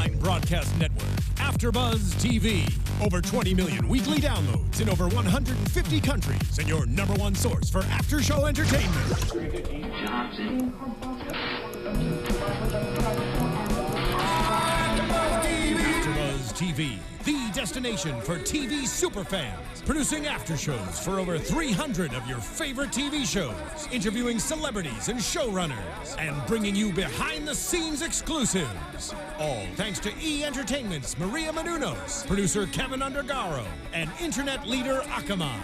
online broadcast network, AfterBuzz TV. Over 20 million weekly downloads in over 150 countries, and your number one source for after-show entertainment. AfterBuzz TV, the destination for TV superfans. Producing after shows for over 300 of your favorite TV shows, interviewing celebrities and showrunners, and bringing you behind-the-scenes exclusives. All thanks to E! Entertainment's Maria Menounos, producer Kevin Undergaro, and internet leader Akamai.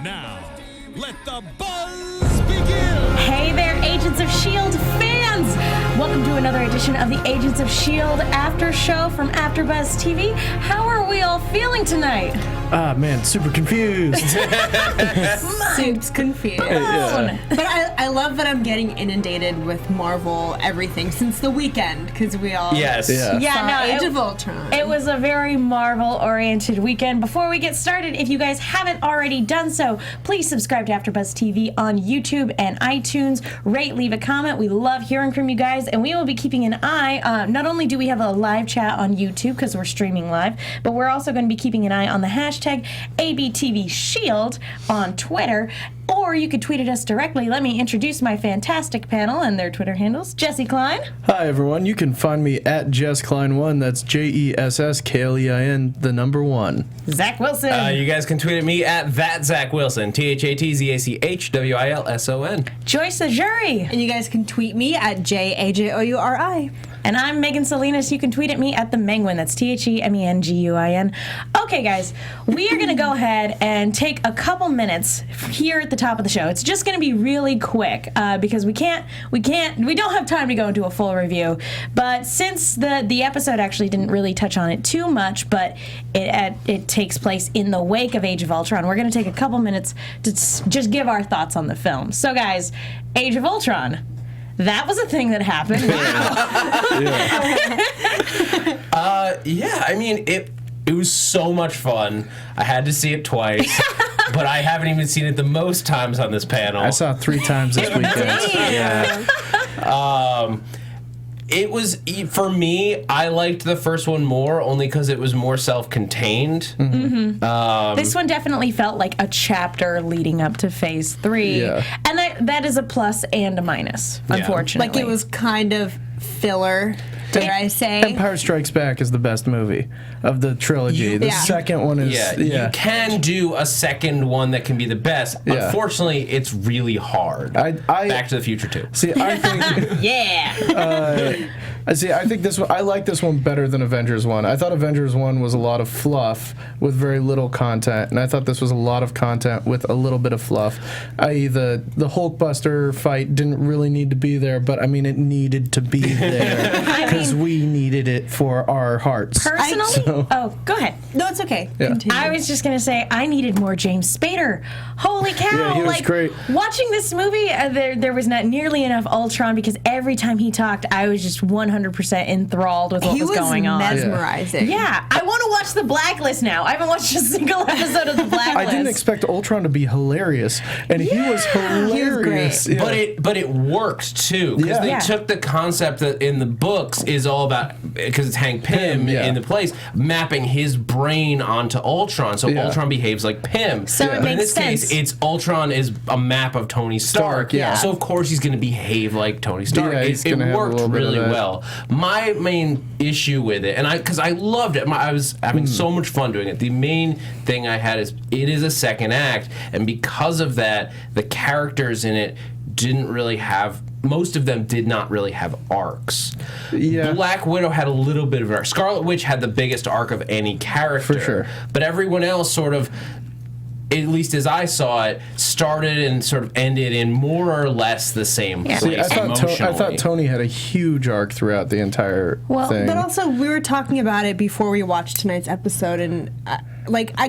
Now, let the buzz begin! Hey there, Agents of S.H.I.E.L.D. fans! Welcome to another edition of the Agents of S.H.I.E.L.D. After Show from AfterBuzz TV. How are we all feeling tonight? Ah, man, super confused. Super confused. Yeah. But I love that I'm getting inundated with Marvel everything since the weekend, because we all Yes. saw Age of Ultron. It was a very Marvel-oriented weekend. Before we get started, if you guys haven't already done so, please subscribe to AfterBuzz TV on YouTube and iTunes. Rate, leave a comment. We love hearing from you guys, and we will be keeping an eye. Not only do we have a live chat on YouTube because we're streaming live, but we're also going to be keeping an eye on the hashtag ABTVShield on Twitter, or you could tweet at us directly. Let me introduce my fantastic panel and their Twitter handles. Jesse Klein. Hi, everyone. You can find me at JessKlein1. That's JessKlein, the number 1. Zach Wilson. You guys can tweet at me at @ZachWilson, ThatZachWilson. Joyce Ajouri. And you guys can tweet me at JAJOURI. And I'm Megan Salinas. You can tweet at me at the Menguin. That's TheMenguin. Okay, guys, we are going to go ahead and take a couple minutes here at the top of the show. It's just going to be really quick because we don't have time to go into a full review. But since the episode actually didn't really touch on it too much, but it takes place in the wake of Age of Ultron, we're going to take a couple minutes to just give our thoughts on the film. So, guys, Age of Ultron. That was a thing that happened. Wow. Yeah, I mean, it was so much fun. I had to see it twice, but I haven't even seen it the most times on this panel. I saw it 3 times this weekend. Yeah. It was, for me, I liked the first one more only because it was more self-contained. Mm-hmm. This one definitely felt like a chapter leading up to Phase 3. Yeah. And that is a plus and a minus, unfortunately. Like, it was kind of filler, dare I say. Empire Strikes Back is the best movie of the trilogy. The second one is... You can do a second one that can be the best. Yeah. Unfortunately, it's really hard. Back to the Future 2. See, I think... I think this one, I like this one better than Avengers 1. I thought Avengers 1 was a lot of fluff with very little content, and I thought this was a lot of content with a little bit of fluff. I.e., the Hulkbuster fight didn't really need to be there, but I mean, it needed to be there because we needed it for our hearts. Personally? Oh, go ahead. No, it's okay. Yeah. Continue. I was just going to say, I needed more James Spader. Holy cow. Yeah, he was great. Watching this movie, there was not nearly enough Ultron because every time he talked, I was just 100% enthralled with what was going on. He was mesmerizing. Yeah. I want to watch The Blacklist now. I haven't watched a single episode of The Blacklist. I didn't expect Ultron to be hilarious, and he was hilarious. He was great. But it worked too because they took the concept that in the books is all about, because it's Hank Pym in the place, mapping his brain onto Ultron, so Ultron behaves like Pym. So it but makes in this sense. case, it's Ultron is a map of Tony Stark. So of course he's going to behave like Tony Stark. Yeah, it worked really well. My main issue with it, and because I loved it, I was having so much fun doing it. The main thing I had is it is a second act, and because of that, the characters in it didn't really have. Most of them did not really have arcs. Yeah. Black Widow had a little bit of an arc. Scarlet Witch had the biggest arc of any character. For sure. But everyone else sort of, at least as I saw it, started and sort of ended in more or less the same place. See, I emotionally. thought Tony had a huge arc throughout the entire thing. But also, we were talking about it before we watched tonight's episode, and I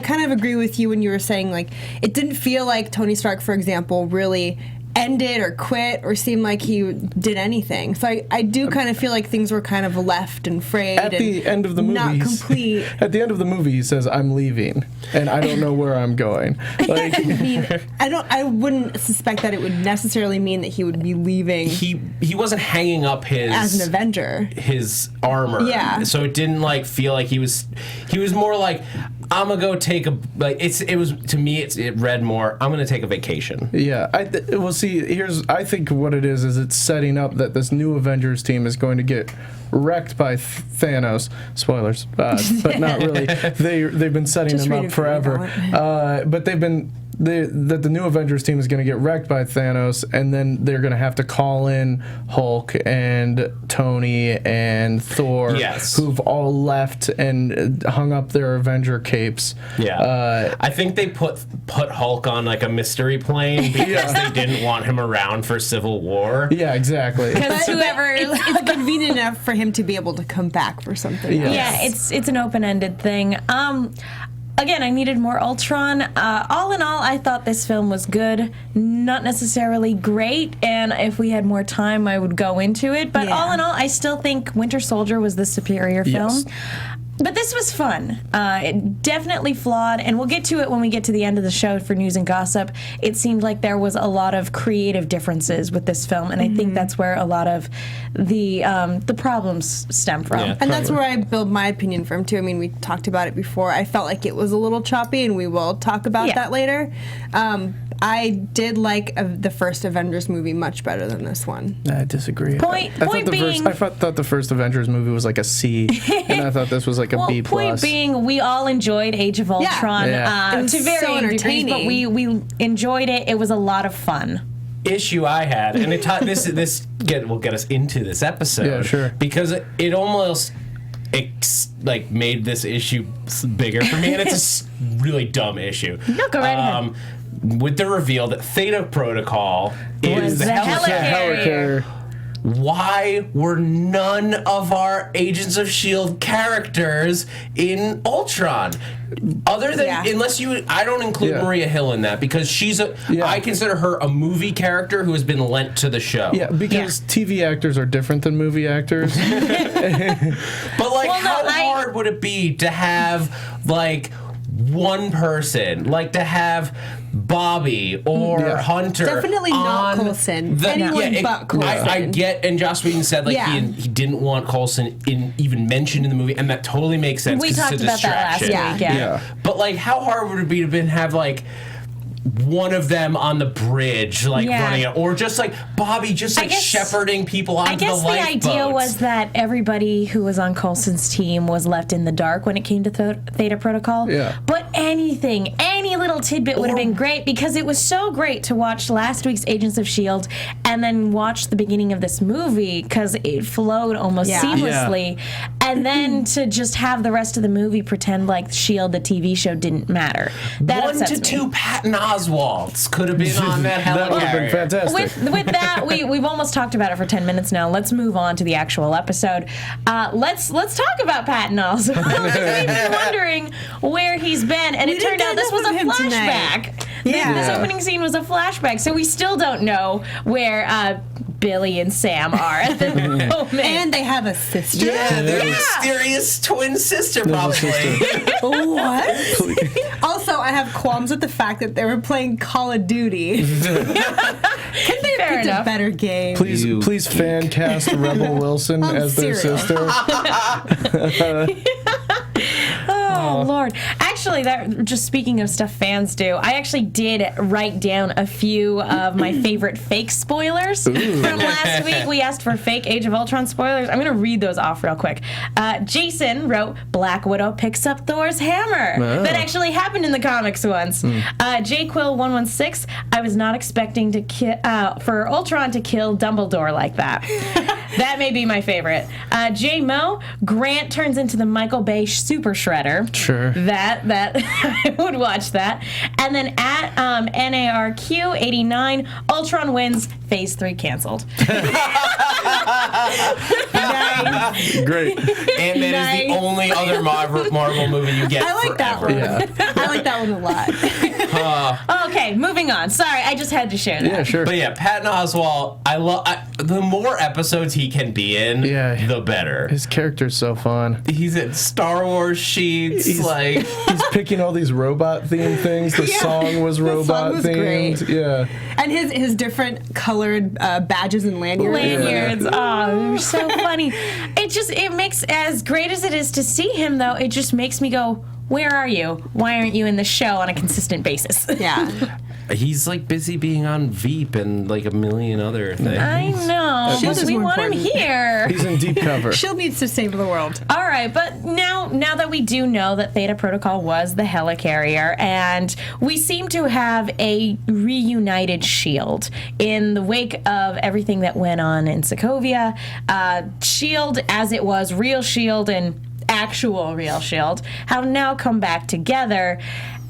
kind of agree with you when you were saying, like, it didn't feel like Tony Stark, for example, really ended or quit or seem like he did anything. So I do kind of feel like things were kind of left and frayed. At the end of the movie, not complete. At the end of the movie, he says, "I'm leaving, and I don't know where I'm going." Like, I wouldn't suspect that it would necessarily mean that he would be leaving. He wasn't hanging up as an Avenger. His armor. Yeah. So it didn't like feel like he was more like, I'm gonna go take a, like, it was, to me, it read more, I'm gonna take a vacation. Yeah, well, see, I think what it is it's setting up that this new Avengers team is going to get wrecked by Thanos. Spoilers, but not really. They've been setting them up forever. But that the new Avengers team is going to get wrecked by Thanos, and then they're going to have to call in Hulk and Tony and Thor, who've all left and hung up their Avenger capes. Yeah, I think they put Hulk on like a mystery plane because they didn't want him around for Civil War. Yeah, exactly. Because whoever it's convenient enough for him to be able to come back for something. Yeah, it's an open-ended thing. Again, I needed more Ultron. All in all, I thought this film was good. Not necessarily great, and if we had more time, I would go into it. But all in all, I still think Winter Soldier was the superior film. But this was fun. It definitely flawed, and we'll get to it when we get to the end of the show for news and gossip. It seemed like there was a lot of creative differences with this film, and I think that's where a lot of the problems stem from. Yeah. And that's where I build my opinion from, too. I mean, we talked about it before. I felt like it was a little choppy, and we will talk about that later. I did like the first Avengers movie much better than this one. I disagree. Point being, I thought the first Avengers movie was like a C, and I thought this was like a B+. Point being, we all enjoyed Age of Ultron to varying degrees, but we enjoyed it. It was a lot of fun. Issue I had, and will get us into this episode. Yeah, sure. Because it almost made this issue bigger for me, and it's a really dumb issue. No, go right ahead. With the reveal that Theta Protocol is the helicarrier. Why were none of our Agents of S.H.I.E.L.D. characters in Ultron? Other than, I don't include Maria Hill in that because I consider her a movie character who has been lent to the show. Yeah, because TV actors are different than movie actors. But how hard would it be to have one person, to have Bobby or Hunter? Definitely not Coulson. Anyone but Coulson. I get, and Joss Whedon said he didn't want Coulson even mentioned in the movie, and that totally makes sense. We talked about that last week. Yeah. But how hard would it be to have one of them on the bridge, running it, or just Bobby just shepherding people onto the lifeboats. I guess the idea was that everybody who was on Coulson's team was left in the dark when it came to Theta Protocol. Yeah. But any little tidbit would have been great because it was so great to watch last week's Agents of S.H.I.E.L.D. and then watch the beginning of this movie because it flowed almost seamlessly. Yeah. And then to just have the rest of the movie pretend like S.H.I.E.L.D., the TV show, didn't matter. That 1 to 2 Patton Oswalts could have been on that helicarrier. That would have been fantastic. With that, we've almost talked about it for 10 minutes now. Let's move on to the actual episode. Let's talk about Patton Oswalt. We've been wondering where he's been, and it turned out this was a flashback. This opening scene was a flashback, so we still don't know where Billy and Sam are at the moment. And they have a sister. Yeah, they're a mysterious twin sister, probably. What? Also, I have qualms with the fact that they were playing Call of Duty. Can they pick a better game? Please fan cast Rebel Wilson as their sister. Oh, Lord. Actually, just speaking of stuff fans do, I actually did write down a few of my favorite fake spoilers from last week. We asked for fake Age of Ultron spoilers. I'm going to read those off real quick. Jason wrote, Black Widow picks up Thor's hammer. That actually happened in the comics once. JQuill116, I was not expecting for Ultron to kill Dumbledore like that. That may be my favorite. J Mo, Grant turns into the Michael Bay Super Shredder. Sure. That I would watch that. And then at NARQ89, Ultron wins, Phase 3 canceled. Nice. Great. And that is the only other Marvel movie you get I like forever. that one. Yeah. I like that one a lot. Okay, moving on. Sorry, I just had to share that. Yeah, sure. But yeah, Patton Oswalt, the more episodes he can be in, the better. His character's so fun. He's at Star Wars sheets, he's picking all these robot themed things. The song was robot themed. Great. Yeah. And his different colored badges and lanyards. Oh, they're so funny. It makes, as great as it is to see him, though, it just makes me go, where are you? Why aren't you in the show on a consistent basis? Yeah. He's busy being on Veep and a million other things. I know. S.H.I.E.L.D. But is we more want him important. here. He's in deep cover. S.H.I.E.L.D. needs to save the world. All right, but now that we do know that Theta Protocol was the helicarrier, and we seem to have a reunited S.H.I.E.L.D. in the wake of everything that went on in Sokovia, S.H.I.E.L.D. as it was, real S.H.I.E.L.D. and actual real S.H.I.E.L.D. have now come back together.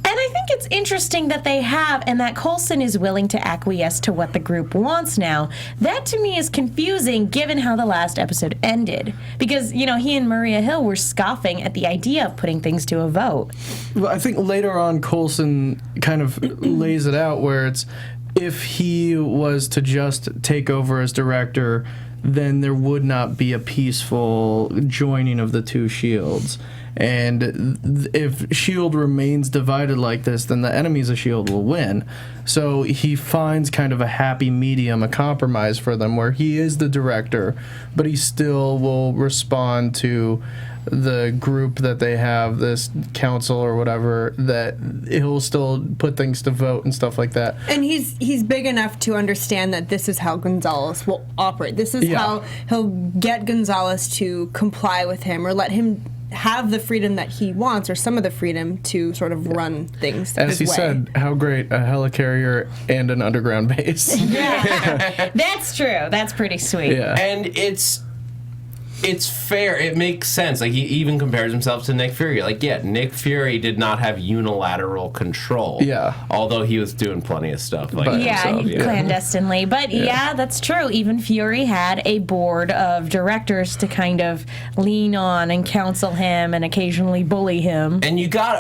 And I think it's interesting that they have, and that Coulson is willing to acquiesce to what the group wants now. That, to me, is confusing, given how the last episode ended. Because, he and Maria Hill were scoffing at the idea of putting things to a vote. Well, I think later on, Coulson kind of lays it out where it's, if he was to just take over as director, then there would not be a peaceful joining of the two S.H.I.E.L.D.s. And if S.H.I.E.L.D. remains divided like this, then the enemies of S.H.I.E.L.D. will win. So he finds kind of a happy medium, a compromise for them, where he is the director, but he still will respond to the group that they have, this council or whatever, that he'll still put things to vote and stuff like that. And he's big enough to understand that this is how Gonzalez will operate. This is how he'll get Gonzalez to comply with him, or let him have the freedom that he wants, or some of the freedom to sort of run things As he said, how great a helicarrier and an underground base. Yeah, that's true. That's pretty sweet. Yeah. And it's fair. It makes sense. He even compares himself to Nick Fury. Nick Fury did not have unilateral control. Yeah. Although he was doing plenty of stuff Yeah, himself. clandestinely. But yeah, that's true. Even Fury had a board of directors to kind of lean on and counsel him and occasionally bully him. And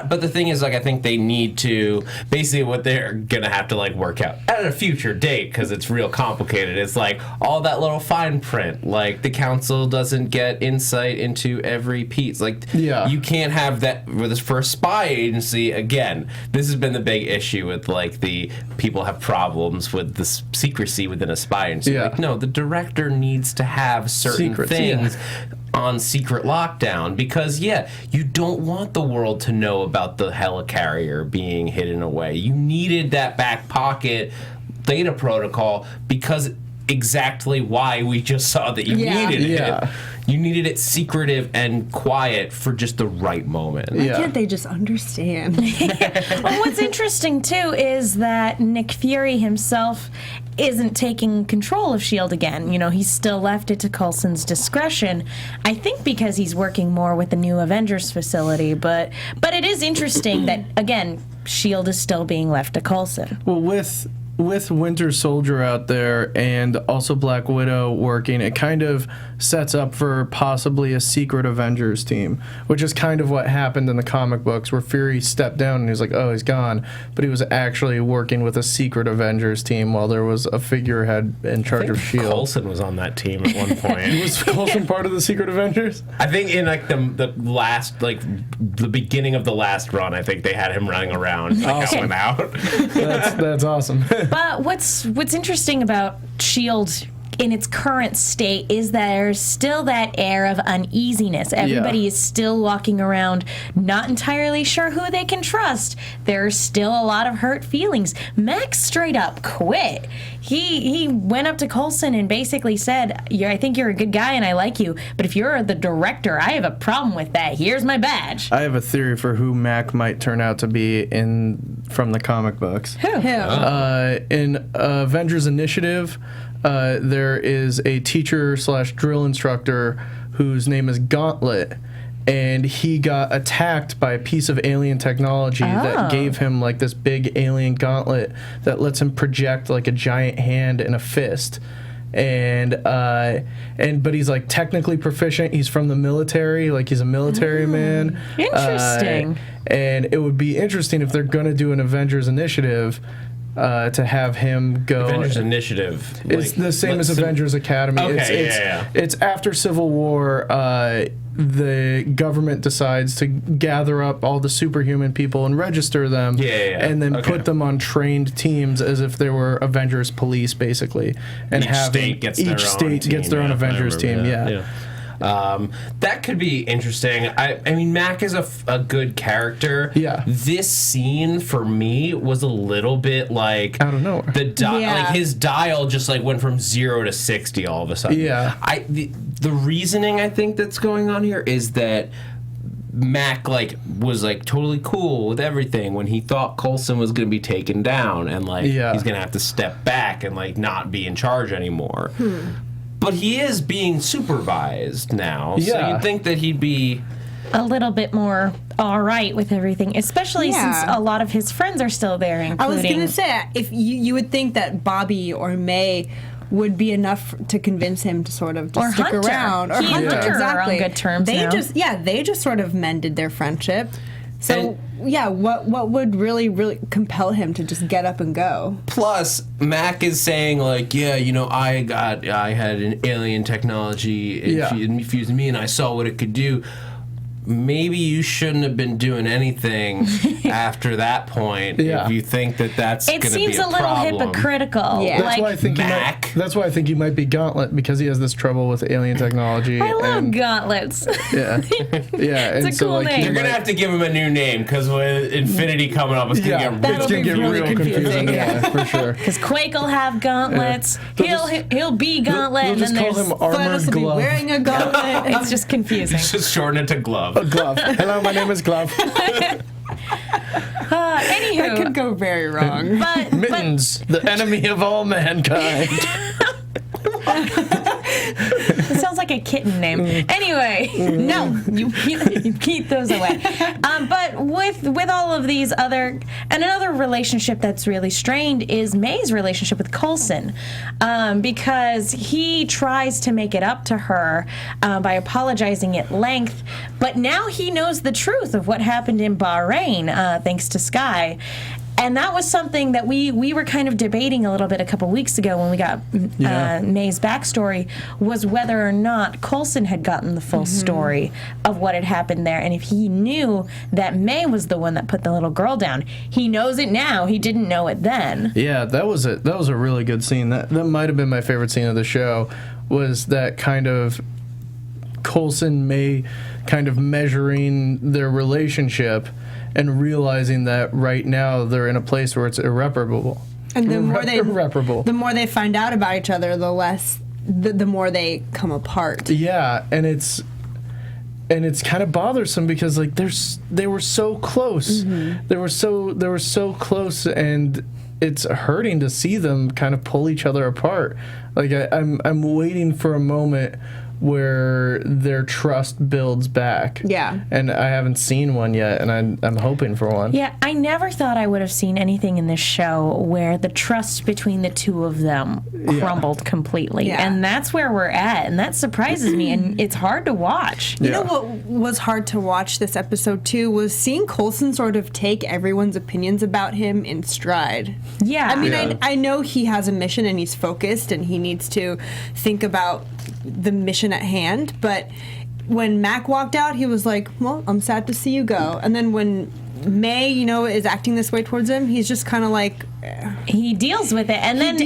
but the thing is, I think they need to, basically what they're going to have to, work out at a future date, because it's real complicated. It's all that little fine print. The council doesn't get insight into every piece. You can't have that for a spy agency. Again, this has been the big issue with the people have problems with the secrecy within a spy agency. No, the director needs to have certain things on secret lockdown, because you don't want the world to know about the helicarrier being hidden away. You needed that back pocket Theta Protocol, because exactly why we just saw that you needed it. You needed it secretive and quiet for just the right moment. Why can't they just understand? Well, what's interesting, too, is that Nick Fury himself isn't taking control of S.H.I.E.L.D. again. He's still left it to Coulson's discretion. I think because he's working more with the new Avengers facility, but it is interesting that, again, S.H.I.E.L.D. is still being left to Coulson. Well, with Winter Soldier out there and also Black Widow working, it kind of sets up for possibly a secret Avengers team, which is kind of what happened in the comic books, where Fury stepped down and he's like, oh, he's gone, but he was actually working with a secret Avengers team while there was a figurehead in charge of S.H.I.E.L.D. Coulson was on that team at one point. Was Coulson part of the secret Avengers? I think in the last, the beginning of the last run, I think they had him running around going out. That's awesome. But what's interesting about S.H.I.E.L.D. in its current state is that there's still that air of uneasiness. Everybody is still walking around not entirely sure who they can trust. There's still a lot of hurt feelings. Max straight up quit. He went up to Coulson and basically said, I think you're a good guy and I like you, but if you're the director, I have a problem with that. Here's my badge. I have a theory for who Mac might turn out to be from the comic books. Who? In Avengers Initiative, there is a teacher/drill instructor whose name is Gauntlet, and he got attacked by a piece of alien technology that gave him this big alien gauntlet that lets him project a giant hand and a fist. but he's like technically proficient. He's from the military, like he's a military man. Interesting. And it would be interesting if they're gonna do an Avengers Initiative. To have him go. Avengers Initiative. It's the same as Avengers Academy. Okay, It's after Civil War. The government decides to gather up all the superhuman people and register them, and then put them on trained teams as if they were Avengers police, basically. And each state gets their own Avengers team. That could be interesting. I mean, Mac is a good character. Yeah. This scene for me was a little bit like out of nowhere. Like his dial just like went from 0 to 60 all of a sudden. Yeah. The reasoning I think that's going on here is that Mac was totally cool with everything when he thought Coulson was going to be taken down and he's going to have to step back and not be in charge anymore. But he is being supervised now, so you'd think that he'd be a little bit more all right with everything, especially since a lot of his friends are still there, including... I was going to say, if you would think that Bobby or May would be enough to convince him to sort of just stick around. Or Hunter, exactly. Are on good terms they just sort of mended their friendship. So, what would really compel him to just get up and go? Plus, Mac is saying, I had an alien technology infused in me, and I saw what it could do. Maybe you shouldn't have been doing anything after that point if you think that that's going to be a problem. It seems a little hypocritical. Yeah. That's why I think he might be Gauntlet, because he has this trouble with alien technology. I love Gauntlets. Yeah. It's a cool name. You're going to have to give him a new name, because with Infinity coming up, it's going to get real confusing. Yeah, for sure. Because Quake will have gauntlets. He'll be Gauntlet. They'll just call him Armored Glove. Will be wearing a gauntlet. It's just confusing. Just shorten it to Glove. A Glove. Hello, my name is Glove. Anywho, that could go very wrong. Mittens, the enemy of all mankind. It sounds like a kitten name. Anyway, no, you keep those away. But with all of these and another relationship that's really strained is May's relationship with Coulson, because he tries to make it up to her by apologizing at length, but now he knows the truth of what happened in Bahrain, thanks to Sky. And that was something that we were kind of debating a little bit a couple weeks ago when we got May's backstory, was whether or not Coulson had gotten the full story of what had happened there. And if he knew that May was the one that put the little girl down. He knows it now. He didn't know it then. Yeah, that was a really good scene. That might have been my favorite scene of the show, was that kind of Coulson May kind of measuring their relationship and realizing that right now they're in a place where it's irreparable. And the more they find out about each other, the more they come apart. Yeah, and it's kind of bothersome because they were so close. They were so close, and it's hurting to see them kind of pull each other apart. I'm waiting for a moment where their trust builds back. Yeah. And I haven't seen one yet, and I'm hoping for one. Yeah, I never thought I would have seen anything in this show where the trust between the two of them crumbled completely. Yeah. And that's where we're at, and that surprises me, and it's hard to watch. You know what was hard to watch this episode, too, was seeing Coulson sort of take everyone's opinions about him in stride. Yeah. I mean, I know he has a mission, and he's focused, and he needs to think about the mission at hand, but when Mac walked out, he was like, well, I'm sad to see you go. And then when May, is acting this way towards him, he's just kind of like... He deals with it, and then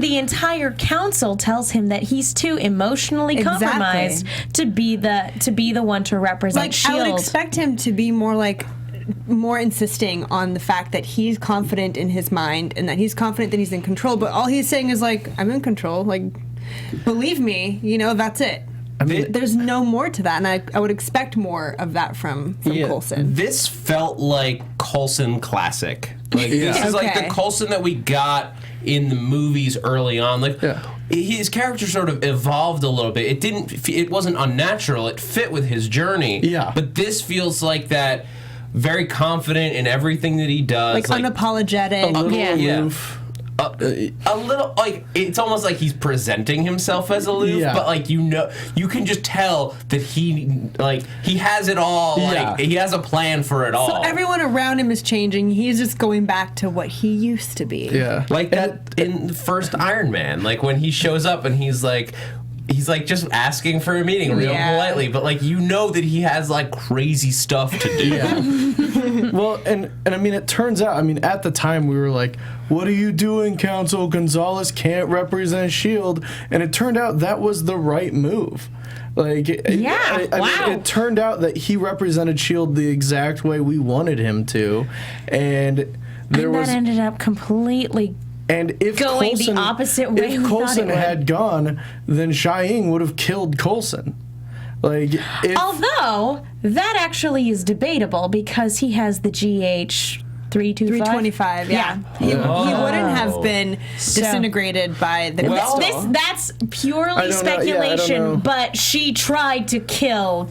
the entire council tells him that he's too emotionally compromised to be the one to represent S.H.I.E.L.D. I would expect him to be more insisting on the fact that he's confident in his mind and that he's confident that he's in control, but all he's saying is I'm in control, believe me, that's it. I mean, there's no more to that, and I would expect more of that from Coulson. This felt like Coulson classic. This is like the Coulson that we got in the movies early on. His character sort of evolved a little bit. It wasn't unnatural. It fit with his journey. Yeah. But this feels like that, very confident in everything that he does. Unapologetic. A little aloof. a little, like, it's almost like he's presenting himself as aloof, but, like, you can just tell that he has it all, like, he has a plan for it all. So everyone around him is changing. He's just going back to what he used to be. Yeah. Like that in the first Iron Man, like, when he shows up and he's like just asking for a meeting real politely, but like that he has like crazy stuff to do. Yeah. Well, and I mean, it turns out, I mean, at the time we were like, what are you doing, Council? Gonzalez can't represent S.H.I.E.L.D. And it turned out that was the right move. Like, I mean, it turned out that he represented S.H.I.E.L.D. the exact way we wanted him to, and that ended up completely. And if going Coulson, the opposite way, if Coulson had gone, then Chi-Ying would have killed Coulson. Like, although that actually is debatable because he has the GH 325. Yeah. He wouldn't have been disintegrated by the crystal. That's purely speculation, but she tried to kill.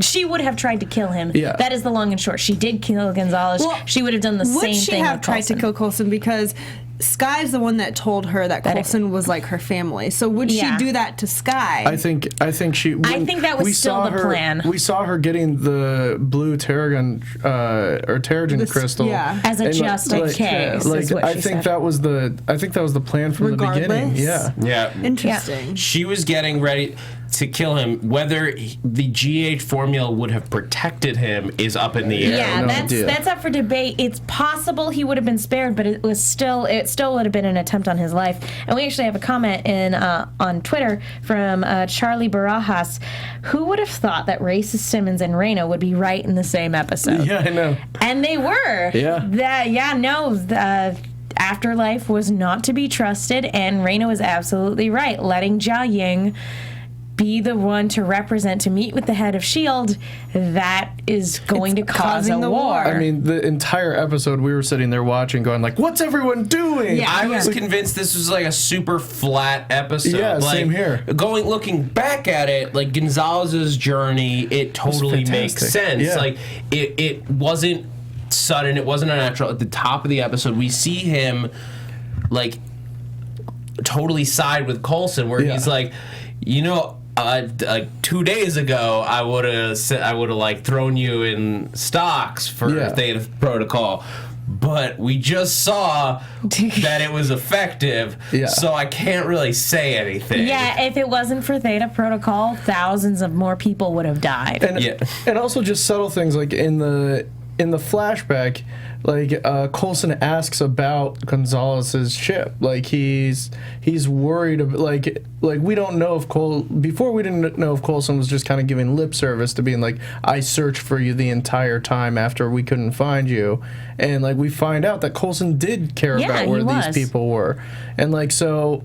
She would have tried to kill him. Yeah. That is the long and short. She did kill Gonzalez. Well, she would have done the same thing. Would she have tried to kill Coulson because Sky's the one that told her that Coulson was like her family. So would she do that to Sky? I think she. I think that was still the plan. We saw her getting the blue Terrigen or Terrigen crystal as a just in case. Like I think that was the plan from the beginning. Yeah. Yeah. Interesting. She was getting ready to kill him. Whether the GH formula would have protected him is up in the air. Yeah, that's up for debate. It's possible he would have been spared, but it still would have been an attempt on his life. And we actually have a comment on Twitter from Charlie Barajas. Who would have thought that Racist Simmons and Reno would be right in the same episode? Yeah, I know. And they were. Yeah. Afterlife was not to be trusted, and Reno is absolutely right. Letting Jia Ying be the one to meet with the head of S.H.I.E.L.D., that is going to cause a war. I mean, the entire episode we were sitting there watching going like, what's everyone doing? Yeah, I was convinced this was like a super flat episode. Yeah, like, same here. Looking back at it, like Gonzalez's journey, it totally makes sense. Yeah. Like it wasn't sudden, it wasn't unnatural. At the top of the episode, we see him like totally side with Coulson, where he's like, like 2 days ago, I would have like thrown you in stocks for Theta Protocol, but we just saw that it was effective, so I can't really say anything. Yeah, if it wasn't for Theta Protocol, thousands of more people would have died. And also just subtle things like in the flashback, like Coulson asks about Gonzalez's ship. Like he's worried about, like we don't know if before we didn't know if Coulson was just kind of giving lip service to being like, I searched for you the entire time after we couldn't find you, and like we find out that Coulson did care about where these people were, and like so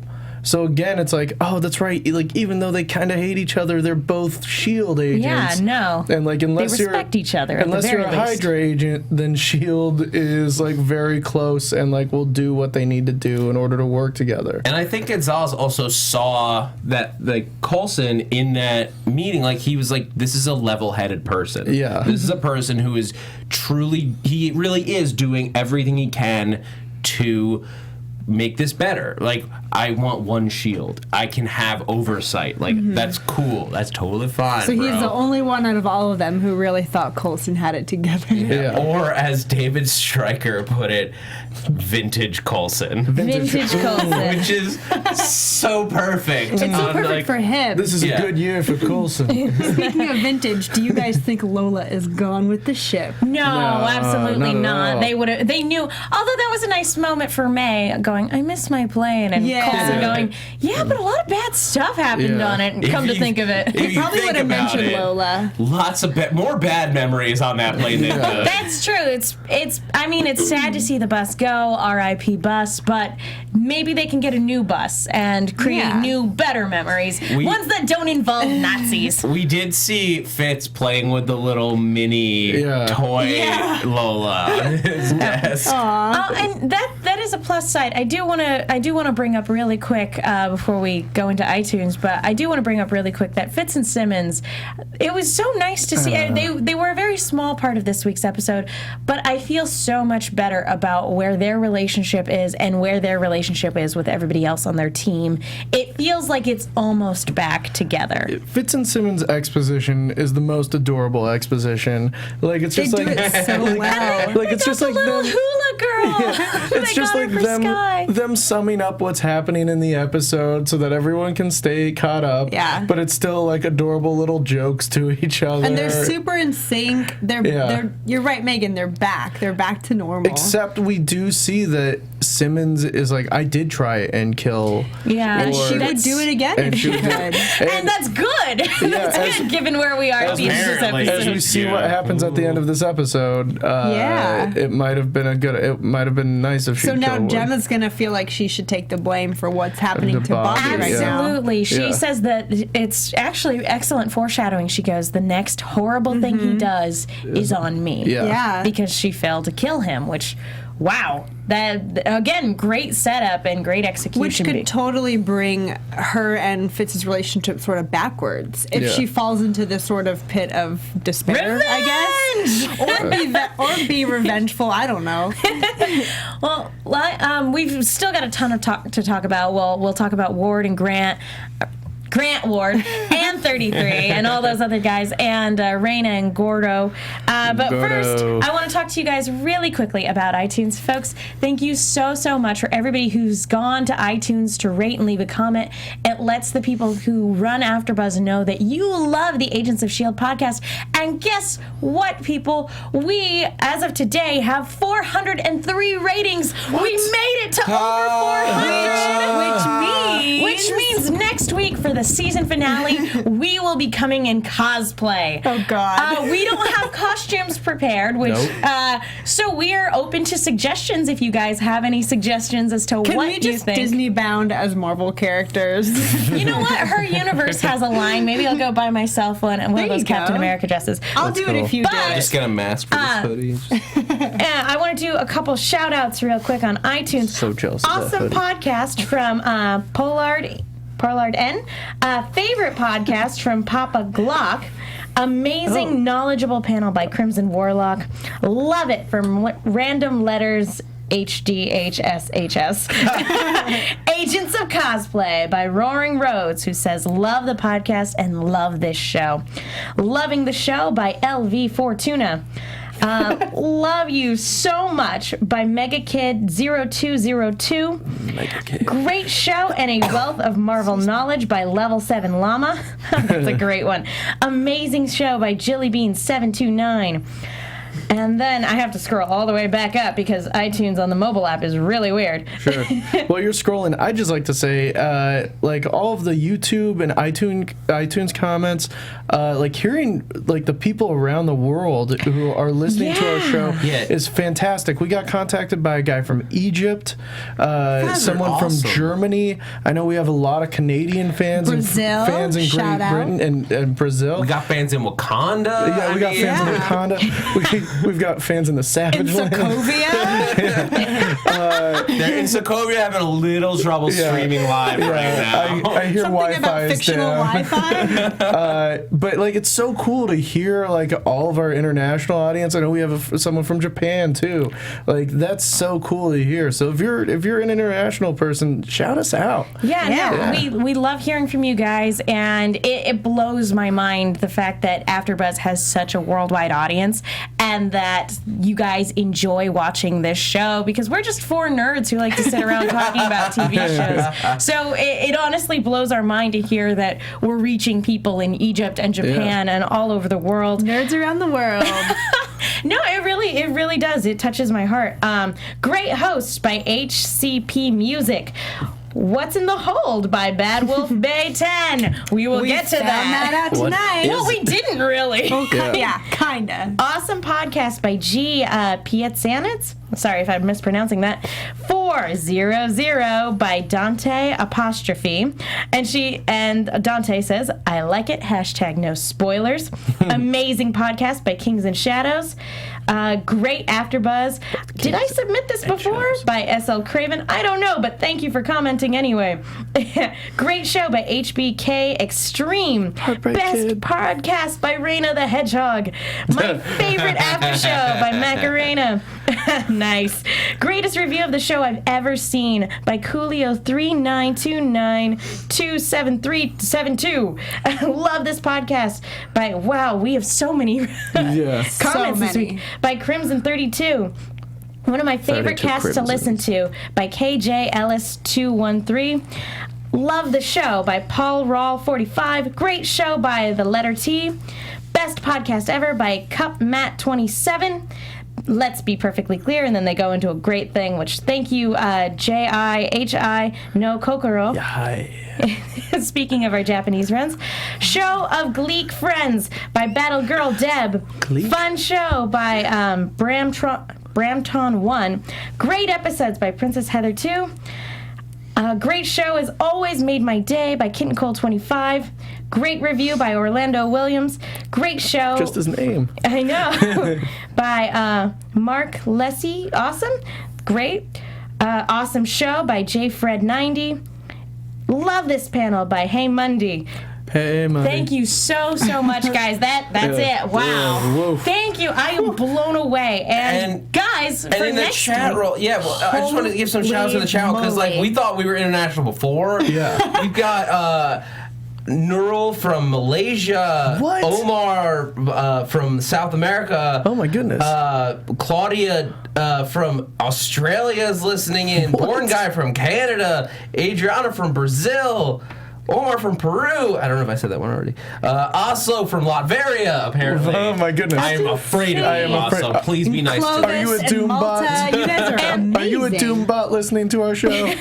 again, it's like, oh, that's right. Like, even though they kind of hate each other, they're both S.H.I.E.L.D. agents. Yeah, no. And like, unless they respect each other. Unless you're a Hydra agent, then S.H.I.E.L.D. is like very close and like will do what they need to do in order to work together. And I think Gonzalez also saw that like Coulson in that meeting, like he was like, this is a level-headed person. Yeah. This is a person who is he really is doing everything he can to make this better. Like, I want one shield. I can have oversight. Like, that's cool. That's totally fine, So he's the only one out of all of them who really thought Coulson had it together. Yeah. Or, as David Stryker put it, vintage Coulson. Vintage Coulson. Which is so perfect. It's so perfect for him. This is a good year for Coulson. Speaking of vintage, do you guys think Lola is gone with the ship? No, absolutely not. They knew. Although that was a nice moment for May going, I miss my plane, and Coulson going, but a lot of bad stuff happened on it. Come to think of it, he probably would have mentioned Lola. Lots of more bad memories on that plane than good. That's true. It's. I mean, it's sad to see the bus go. R.I.P. bus, but maybe they can get a new bus and create new, better memories. Ones that don't involve Nazis. We did see Fitz playing with the little mini toy Lola on his desk. And that is a plus side. do want to bring up really quick before we go into iTunes, but I do want to bring up really quick that Fitz and Simmons. It was so nice to see. They were a very small part of this week's episode, but I feel so much better about where their relationship is and where their relationship is with everybody else on their team. It feels like it's almost back together. Fitz and Simmons' exposition is the most adorable exposition. Like it's just They do it so well. Like it's just like little them. hula girl. It's just like them summing up what's happening in the episode so that everyone can stay caught up. Yeah. But it's still like adorable little jokes to each other. And they're super in sync. They're you're right, Megan. They're back. They're back to normal. Except we do see that Simmons is like, I did try and kill. Yeah, she would do it again if she could. And that's good. That's good given where we are at the end of this apparently. episode. As we see what happens at the end of this episode, it might have been it might have been nice if she. So now killed Gemma's gonna feel like she should take the blame for what's happening to Bobby, Bobby right now. Absolutely. She Yeah. says that it's actually excellent foreshadowing. She goes, the next horrible thing he does is on me. Yeah. Because she failed to kill him, which, wow. That, again, great setup and great execution. Which could totally bring her and Fitz's relationship sort of backwards if she falls into this sort of pit of despair, I guess, or be revengeful. I don't know. Well, we've still got a ton to talk about. We'll talk about Ward and Grant Ward and 33 and all those other guys and Raina and Gordo. But first, I want to talk to you guys really quickly about iTunes. Folks, thank you so much for everybody who's gone to iTunes to rate and leave a comment. It lets the people who run AfterBuzz know that you love the Agents of S.H.I.E.L.D. podcast. And guess what, people? We, as of today, have 403 ratings. What? We made it to over 400, which means next week for the season finale, we will be coming in cosplay. Oh, God. We don't have costumes prepared, which so we are open to suggestions if you guys have any suggestions as to Can what we just you think. Disney bound as Marvel characters? You know what? Her universe has a line. Maybe I'll go buy myself one of There those you go. Captain America dresses. I'll do it if you do it. Just get a mask for this hoodie. I want to do a couple shout outs real quick on iTunes. So jealous of that Awesome hoodie. podcast from Pollard N. Favorite podcast from Papa Glock. Amazing, knowledgeable panel by Crimson Warlock. Love it from Random Letters HDHSHS. Agents of Cosplay by Roaring Roads, who says, love the podcast and love this show. Loving the show by LV Fortuna. Love you so much by MegaKid0202. Great show and a wealth of Marvel knowledge by Level 7 Llama. That's a great one. Amazing show by Jillybean729. And then I have to scroll all the way back up because iTunes on the mobile app is really weird. Sure. While you're scrolling, I'd just like to say, like all of the YouTube and iTunes comments, like hearing like the people around the world who are listening to our show is fantastic. We got contacted by a guy from Egypt, someone from Germany. I know we have a lot of Canadian fans, Brazil, fans in Great Britain and Brazil. We got fans in Wakanda. Yeah, we got fans in Wakanda. We've got fans in the Savage Land. Sokovia? They're in Sokovia having a little trouble streaming live right now. I hear Something Wi-Fi about is fictional down. Wi-Fi? But like, it's so cool to hear like all of our international audience. I know we have someone from Japan too. Like that's so cool to hear. So if you're an international person, shout us out. We love hearing from you guys, and it blows my mind the fact that AfterBuzz has such a worldwide audience, and that you guys enjoy watching this show because we're just four nerds who like to sit around talking about TV shows. So it honestly blows our mind to hear that we're reaching people in Egypt and Japan and all over the world. Nerds around the world. No, it really does. It touches my heart. Great hosts by HCP Music. What's in the Hold by Bad Wolf Bay 10. We will get to that. Out tonight. Well, we didn't really. Yeah, kinda. Awesome podcast by G. Pietsanitz. Sorry if I'm mispronouncing that. 400 by Dante apostrophe. And Dante says, I like it. # no spoilers. Amazing podcast by Kings and Shadows. Great AfterBuzz. Did I submit this before? By S.L. Craven? I don't know, but thank you for commenting anyway. Great show by HBK Extreme. Best podcast by Raina the Hedgehog. My favorite after show by Macarena. Nice. Greatest review of the show I've ever seen by Coolio3929273272. I love this podcast by, wow, we have so many comments this week, by Crimson32. One of my favorite casts to listen to by KJ Ellis 213. Love the show by Paul Rawl 45. Great show by The Letter T. Best podcast ever by Cup Matt 27. Let's be perfectly clear, and then they go into a great thing, which thank you, J-I-H-I no Kokoro. Speaking of our Japanese friends, show of Gleek Friends by Battle Girl Deb. Fun show by Bramton 1. Great episodes by Princess Heather 2. Great show as always, made my day by Kitten Cole 25. Great review by Orlando Williams. Great show. Just his name. I know. By Mark Lessie. Awesome. Great. Awesome show by J Fred 90. Love this panel by Hey Mundy. Hey, Mundy. Thank you so much, guys. That's it. Wow. Thank you. I am blown away. And guys, and for in the next chat roll, I just want to give some shout outs in the chat because we thought we were international before. Yeah. We've got Nurul from Malaysia. What? Omar from South America. Oh my goodness. Claudia from Australia is listening in. Born Guy from Canada. Adriana from Brazil. Omar from Peru. I don't know if I said that one already. Oslo from Latveria, apparently. Oh my goodness. I am afraid of you, Oslo. Please be nice to me. Are you a Doombot? You guys are amazing. Are you a Doombot listening to our show?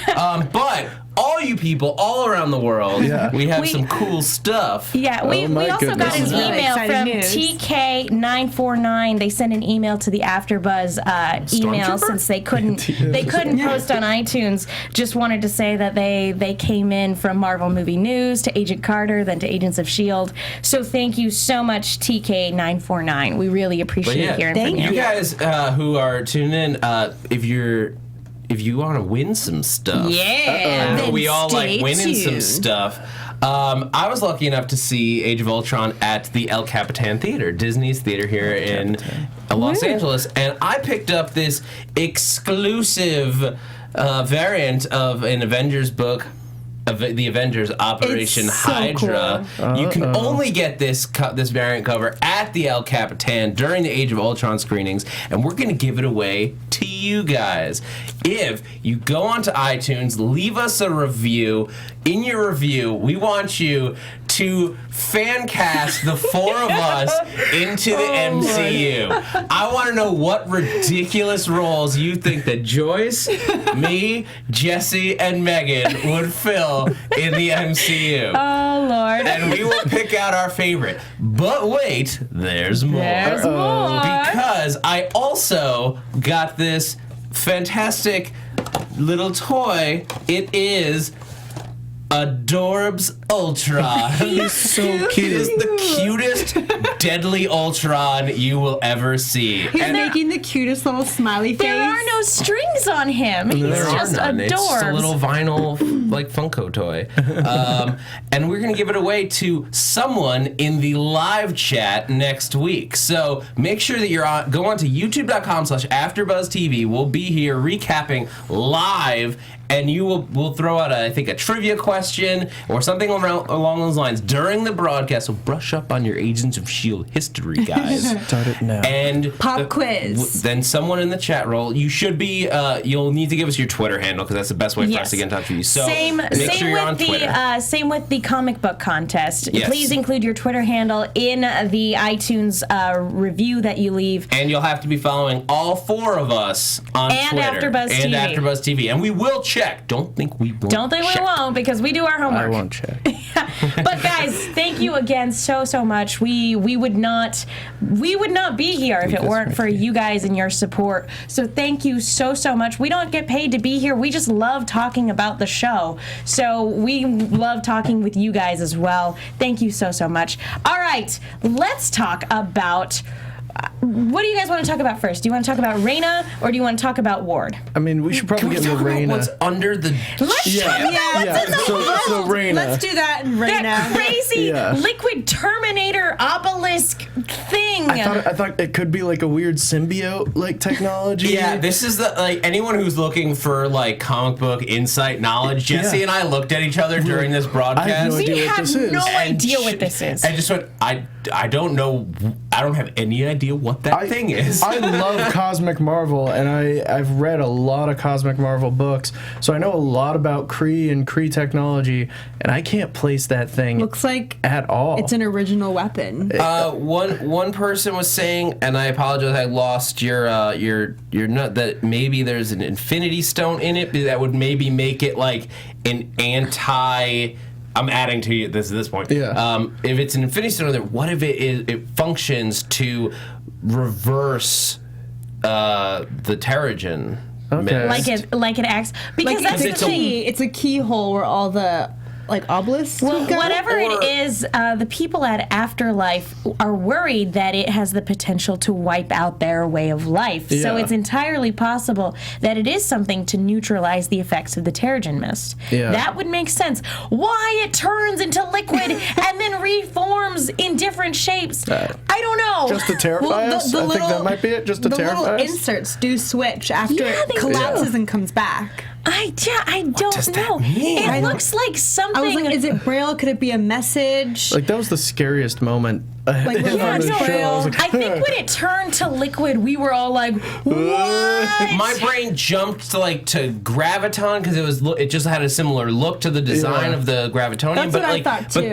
But all you people all around the world, we have some cool stuff. Yeah, we also got an email from TK949. They sent an email to the AfterBuzz email since they couldn't post on iTunes. Just wanted to say that they came in from Marvel Movie News to Agent Carter, then to Agents of S.H.I.E.L.D. So thank you so much, TK949. We really appreciate hearing from you. You guys who are tuning in, if you want to win some stuff, we all like winning some stuff. I was lucky enough to see Age of Ultron at the El Capitan Theater, Disney's theater here in Los Angeles, and I picked up this exclusive variant of an Avengers book. Of the Avengers Operation Hydra. Cool. You can only get this variant cover at the El Capitan during the Age of Ultron screenings, and we're going to give it away to you guys. If you go onto iTunes, leave us a review. In your review, we want you to fan cast the four of us into the MCU. I want to know what ridiculous roles you think that Joyce, me, Jesse, and Megan would fill in the MCU. Oh, Lord. And we will pick out our favorite. But wait, there's more. There's more. Because I also got this fantastic little toy. It is Adorbs Ultron. He's so cute. It is the cutest, deadly Ultron you will ever see. He's making the cutest little smiley face. There are no strings on him. He's just none. Adorbs. It's just a little vinyl, Funko toy. And we're going to give it away to someone in the live chat next week. So make sure that go on to youtube.com/AfterBuzzTV. We'll be here recapping live, and we'll throw out a trivia question or something along those lines during the broadcast. So brush up on your Agents of S.H.I.E.L.D. history, guys. Start it now. And pop quiz. Then someone in the chat roll. You should be. You'll need to give us your Twitter handle because that's the best way for us to get in touch with you. So same with the comic book contest. Yes. Please include your Twitter handle in the iTunes review that you leave. And you'll have to be following all four of us on Twitter. AfterBuzz TV. And AfterBuzz TV. And we will check. Don't think we won't because we do our homework. I won't check. But guys, thank you again so much. We would not be here if it weren't for you guys and your support. So thank you so much. We don't get paid to be here. We just love talking about the show. So we love talking with you guys as well. Thank you so much. All right, let's talk about what do you guys want to talk about first? Do you want to talk about Raina or do you want to talk about Ward? I mean, we should probably get into Raina. What's under the... Let's talk about what's in the so Raina. Let's do that, Raina. that crazy liquid Terminator obelisk thing. I thought it could be like a weird symbiote like technology. Yeah, this is the anyone who's looking for like comic book insight knowledge. Jesse and I looked at each other during this broadcast. I have no idea we what have this is. no And idea what this is. I just went, I don't know. I don't have any idea what that thing is. I love Cosmic Marvel, and I've read a lot of Cosmic Marvel books, so I know a lot about Kree and Kree technology, and I can't place that thing. Looks like at all. it's an original weapon. One person was saying, and I apologize, I lost your note, that maybe there's an Infinity Stone in it that would maybe make it like an anti. I'm adding to you this at this point. Yeah. If it's an Infinity Stone, what if it functions to reverse the Terrigen? Okay. mist? Like it acts because Like that's it's the a thing. key. It's a keyhole where all the obelisks. Well, go. whatever it is, the people at Afterlife are worried that it has the potential to wipe out their way of life. So Yeah. it's entirely possible that it is something to neutralize the effects of the Terrigen mist. Yeah. That would make sense. Why it turns into liquid and then reforms in different shapes, I don't know. Just to terrify us? I think that might be it, just to the terrify little us? inserts do switch after Yeah, they it collapses do. and comes back. I don't does that know. mean? It looks like something. I was like, is it Braille? Could it be a message? Like, that was the scariest moment Like, in yeah, on the no, show. I was like, I think when it turned to liquid, we were all like, "What?" My brain jumped to Graviton because it just had a similar look to the design Yeah. of the Gravitonian. That's but what I like, thought, too.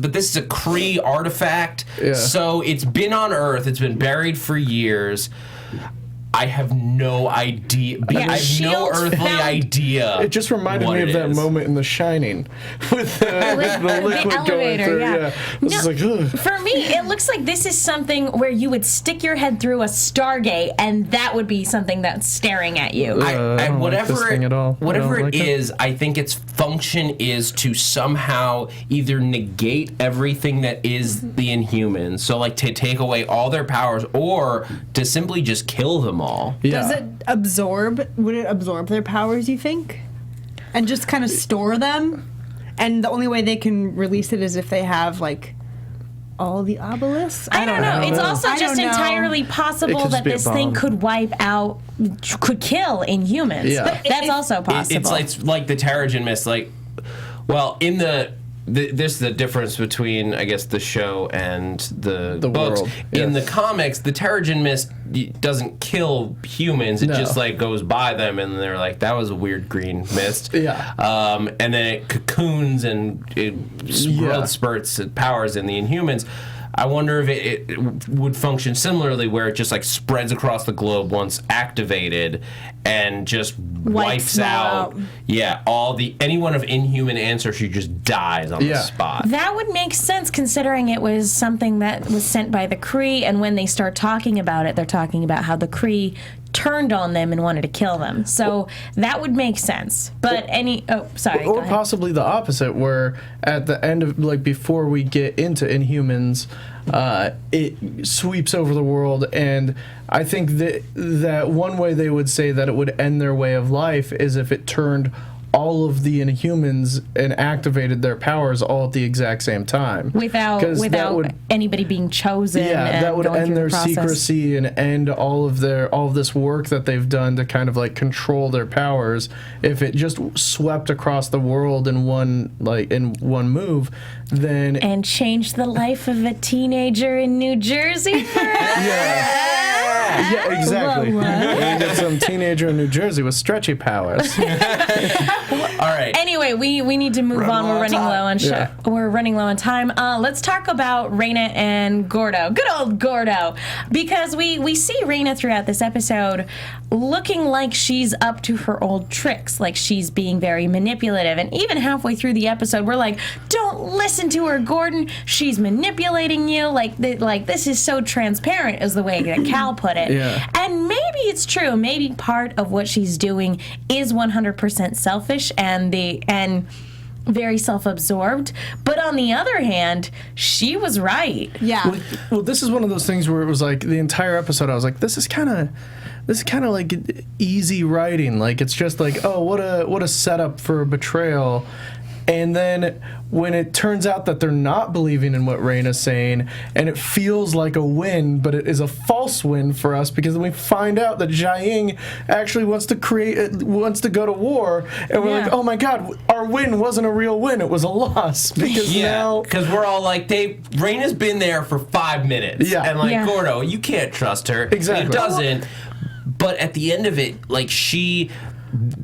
but this is a Kree artifact. Yeah. So it's been on Earth. It's been buried for years. I have no idea. I have no S.H.I.E.L.D. earthly found- idea. it just reminded what me of it that is. moment in The Shining with the liquid going elevator, through. yeah. This is No, like, ugh. For me, it looks like this is something where you would stick your head through a Stargate, and that would be something that's staring at you. I don't like whatever this thing at all. I Whatever don't it like it. is, I think its function is to somehow either negate everything that is the Inhumans, so like to take away all their powers, or to simply just kill them all. Yeah. Does it absorb? Would it absorb their powers? You think, and just kind of store them? And the only way they can release it is if they have like all the obelisks. I don't know. It's also I just don't know. entirely It possible could that just be a this thing bomb. could wipe out, could kill Inhumans. Yeah. But That's also possible. It's like the Terrigen mist. Well, in this is the difference between, I guess, the show and the books. world, In yes. the comics, the Terrigen mist doesn't kill humans. It No. just goes by them, and they're like, "That was a weird green mist." Yeah. And then it cocoons and it growth spurts and powers in the Inhumans. I wonder if it would function similarly, where it just spreads across the globe once activated, and just wipes them out. out. Yeah, anyone of inhuman ancestry just dies on the spot. That would make sense considering it was something that was sent by the Kree, and when they start talking about it, they're talking about how the Kree turned on them and wanted to kill them. So that would make sense. But sorry. Or go ahead. possibly the opposite, where at the end of before we get into Inhumans, it sweeps over the world, and I think that one way they would say that it would end their way of life is if it turned all of the Inhumans and activated their powers all at the exact same time. 'Cause that would, anybody being chosen. yeah, and that would going end through their the process. secrecy and end all of this work that they've done to kind of control their powers. If it just swept across the world in one move, then And change the life of a teenager in New Jersey forever. yeah, exactly. And get some teenager in New Jersey with stretchy powers. All right. Anyway, we need to move on. We're running low on Yeah. We're running low on time. Let's talk about Raina and Gordo. Good old Gordo, because we see Raina throughout this episode looking like she's up to her old tricks, like she's being very manipulative. And even halfway through the episode, we're like, "Don't listen to her, Gordon. She's manipulating you. Like this is so transparent," is the way that Cal put it. Yeah. And maybe it's true. Maybe part of what she's doing is 100% selfish, and very self-absorbed. But on the other hand, she was right. Yeah. Well, this is one of those things where it was like the entire episode I was like, this is kind of like easy writing. Like, it's just like, oh, what a setup for a betrayal. And then when it turns out that they're not believing in what Raina's saying, and it feels like a win, but it is a false win for us, because then we find out that Jiaying actually wants to go to war, and we're like, oh my God, our win wasn't a real win, it was a loss. Because because we're all like, Raina's been there for 5 minutes, and like, Gordo, you can't trust her. Exactly. It doesn't. But at the end of it, like,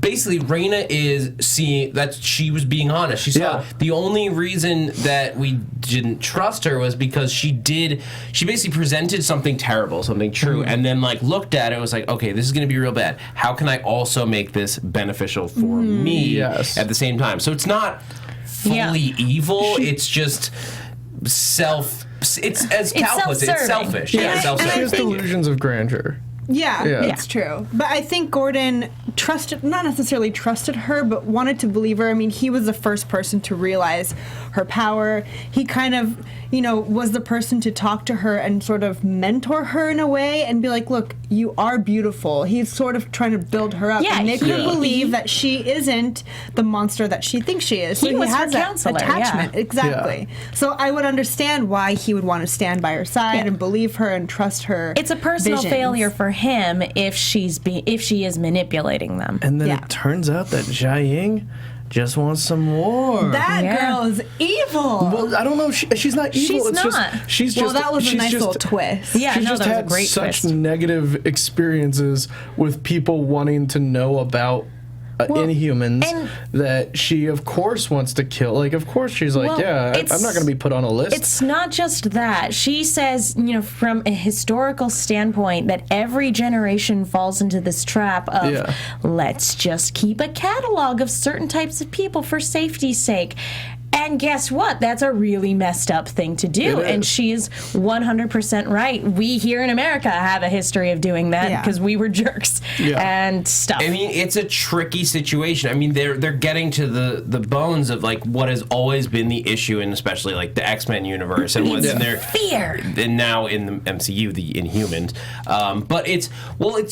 basically, Raina is seeing that she was being honest. She saw the only reason that we didn't trust her was because she basically presented something terrible, something true, and then like looked at it and was like, okay, this is going to be real bad. How can I also make this beneficial for me at the same time? So it's not fully evil. It's just it's as Cal puts it, it's selfish. She selfish. has delusions of grandeur. Yeah, it's true. But I think Gordon not necessarily trusted her, but wanted to believe her. I mean, he was the first person to realize her power. He kind of, was the person to talk to her and sort of mentor her in a way and be like, look, you are beautiful. He's sort of trying to build her up and make her believe that she isn't the monster that she thinks she is. So he was has her that counselor, attachment. Exactly. So I would understand why he would want to stand by her side and believe her and trust her. It's a personal visions. failure for him if she is manipulating them. And then it turns out that Jiaying just wants some more. That girl is evil. Well, I don't know. She's not evil. She's not. Just, that was a nice little twist. Yeah, she's no, just that was had a great such twist. negative experiences with people wanting to know about Inhumans that she, of course, wants to kill. Like, of course, she's like, I'm not going to be put on a list. It's not just that. She says, from a historical standpoint, that every generation falls into this trap of let's just keep a catalog of certain types of people for safety's sake. And guess what? That's a really messed up thing to do. And she is 100% right. We here in America have a history of doing that because we were jerks and stuff. I mean, it's a tricky situation. I mean, they're getting to the bones of like what has always been the issue in especially like the X-Men universe and what's in there. Fear. And now in the MCU, the Inhumans. But it's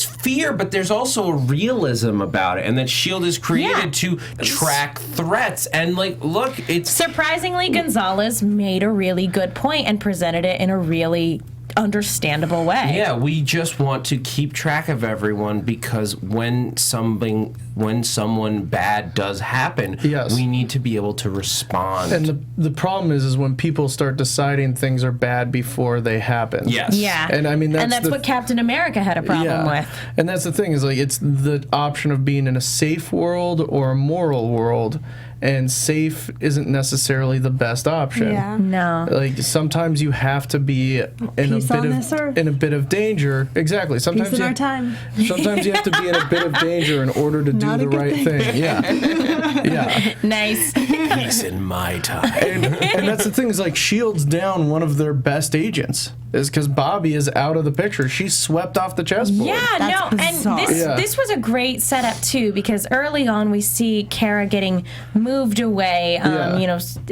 fear, but there's also a realism about it, and that S.H.I.E.L.D. is created to track threats. And like, look, it's surprisingly, Gonzalez made a really good point and presented it in a really understandable way. Yeah, we just want to keep track of everyone because when someone bad does happen, we need to be able to respond. And the problem is when people start deciding things are bad before they happen. Yes. Yeah. And I mean that's what Captain America had a problem with. And that's the thing is like it's the option of being in a safe world or a moral world. And safe isn't necessarily the best option. Yeah. No. Like sometimes you have to be in a bit of danger. Exactly. Sometimes Peace in our time. Sometimes you have to be in a bit of danger in order to do the right thing. Yeah. Nice. Peace in my time. And that's the thing is like S.H.I.E.L.D's down one of their best agents. Is because Bobby is out of the picture. She's swept off the chessboard. Yeah, bizarre. And this was a great setup too, because early on we see Kara getting moved away.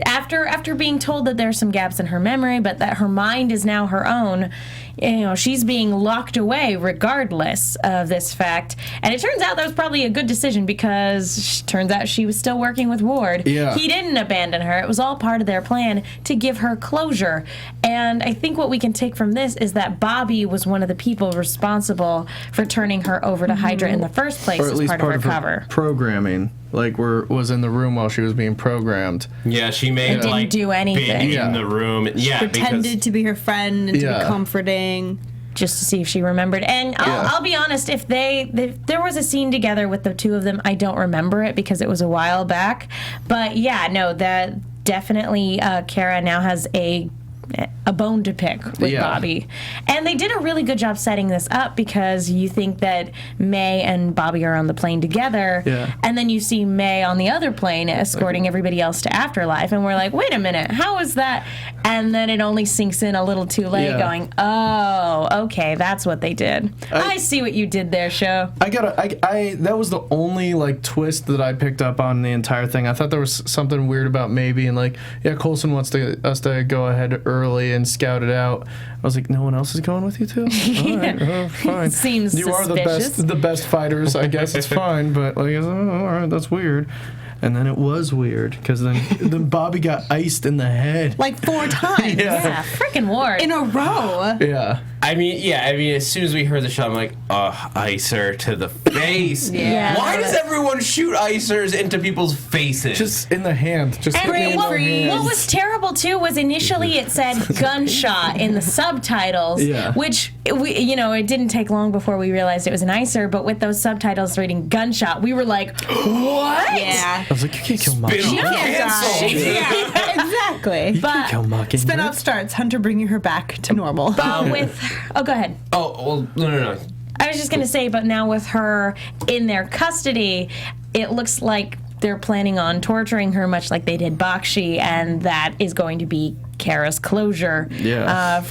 After being told that there's some gaps in her memory, but that her mind is now her own. She's being locked away regardless of this fact. And it turns out that was probably a good decision because it turns out she was still working with Ward. Yeah. He didn't abandon her. It was all part of their plan to give her closure. And I think what we can take from this is that Bobby was one of the people responsible for turning her over to Hydra in the first place or at as least part of her cover. Programming. Like was in the room while she was being programmed. Yeah, she made didn't do anything. in the room. Yeah, pretended to be her friend and to be comforting. Just to see if she remembered. And I'll be honest, if there was a scene together with the two of them, I don't remember it because it was a while back. But that definitely Kara now has a bone to pick with Bobby. And they did a really good job setting this up because you think that May and Bobby are on the plane together, and then you see May on the other plane escorting everybody else to Afterlife, and we're like, wait a minute, how is that? And then it only sinks in a little too late, going, oh, okay, that's what they did. I see what you did there, show. That was the only like twist that I picked up on the entire thing. I thought there was something weird about maybe, and like, Coulson wants us to go ahead early and scout it out. I was like, no one else is going with you too? All right, fine. Seems you suspicious. are the best fighters. I guess it's fine, but like, all right, that's weird. And then it was weird because then Bobby got iced in the head like 4 times. Yeah, freaking Ward. In a row. Yeah. I mean, as soon as we heard the shot, I'm like, icer to the face. Why does everyone shoot icers into people's faces? Just in the hand. Just and what was terrible, too, was initially it said gunshot in the subtitles, which, it didn't take long before we realized it was an icer, but with those subtitles reading gunshot, we were like, what? I was like, you can't kill Mockingbird. Exactly. But kill Mockingbird. Spin-off starts, Hunter bringing her back to normal. But go ahead. Oh, well, no. I was just going to say, but now with her in their custody, it looks like they're planning on torturing her much like they did Bakshi, and that is going to be Kara's closure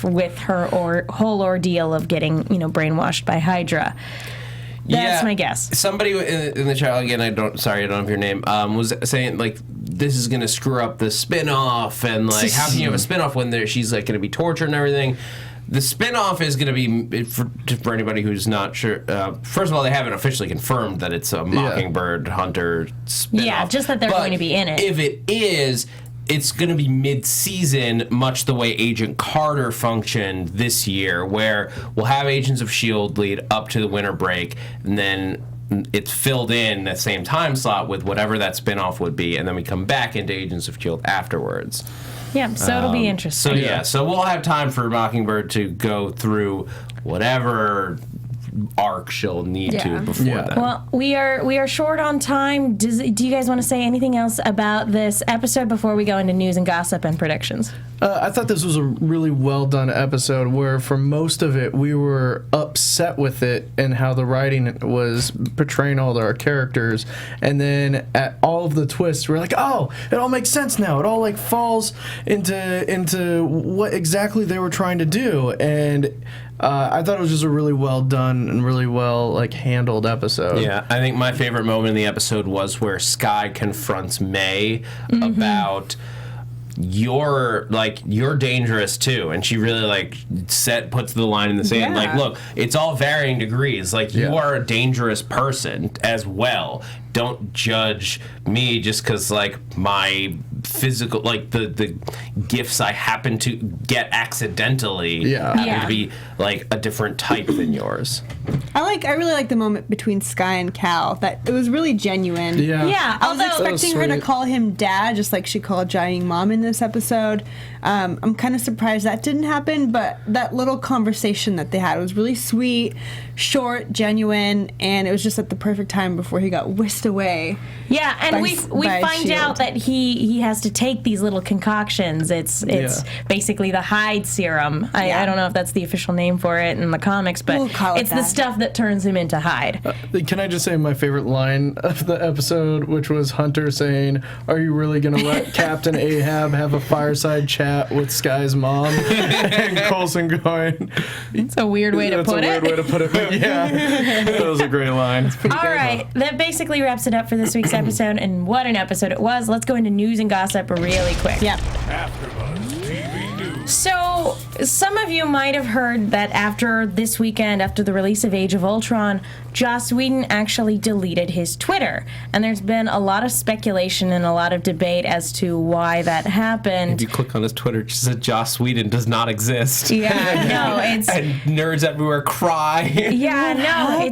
with her whole ordeal of getting, brainwashed by Hydra. That's my guess. Somebody in the chat, again, I don't have your name, was saying, like, this is going to screw up the spin-off, and, like, how can you have a spin-off when she's, like, going to be tortured and everything? The spin-off is going to be, for anybody who's not sure, first of all, they haven't officially confirmed that it's a Mockingbird Hunter spin-off. Yeah, just that they're going to be in it. If it is, it's going to be mid-season, much the way Agent Carter functioned this year, where we'll have Agents of S.H.I.E.L.D. lead up to the winter break, and then it's filled in that same time slot with whatever that spin-off would be, and then we come back into Agents of S.H.I.E.L.D. afterwards. Yeah, so it'll be interesting. So we'll have time for Mockingbird to go through whatever arc she'll need to before that. Well, we are short on time. Do you guys want to say anything else about this episode before we go into news and gossip and predictions? I thought this was a really well done episode where for most of it we were upset with it and how the writing was portraying all our characters, and then at all of the twists we're like, oh, it all makes sense now. It all like falls into what exactly they were trying to do, and I thought it was just a really well done and really well like handled episode. Yeah, I think my favorite moment in the episode was where Skye confronts May about you're dangerous too, and she really puts the line in the sand. Like, look, it's all varying degrees. Like, you are a dangerous person as well. Don't judge me just because my physical, the gifts I happen to get accidentally happen to be a different type than yours. I really like the moment between Skye and Cal. That it was really genuine. Yeah. I was expecting her to call him Dad, just like she called Jiaying Mom in this episode. I'm kind of surprised that didn't happen, but that little conversation that they had was really sweet, short, genuine, and it was just at the perfect time before he got whisked away. Yeah, and we find out that he has to take these little concoctions. It's basically the Hyde serum. I don't know if that's the official name for it in the comics, but it's the stuff that turns him into Hyde. Can I just say my favorite line of the episode, which was Hunter saying, "Are you really going to let Captain Ahab have a fireside chat with Skye's mom?" And Coulson going, "It's a weird way to put it." That's a weird way to put it, but yeah, that was a great line. All right, that basically wraps it up for this week's episode, and what an episode it was. Let's go into news and gossip really quick. Yep. AfterBuzz TV News. So, some of you might have heard that after this weekend, after the release of Age of Ultron, Joss Whedon actually deleted his Twitter. And there's been a lot of speculation and a lot of debate as to why that happened. If you click on his Twitter, it just says Joss Whedon does not exist. Yeah, no, it's... And nerds everywhere cry. Yeah, no,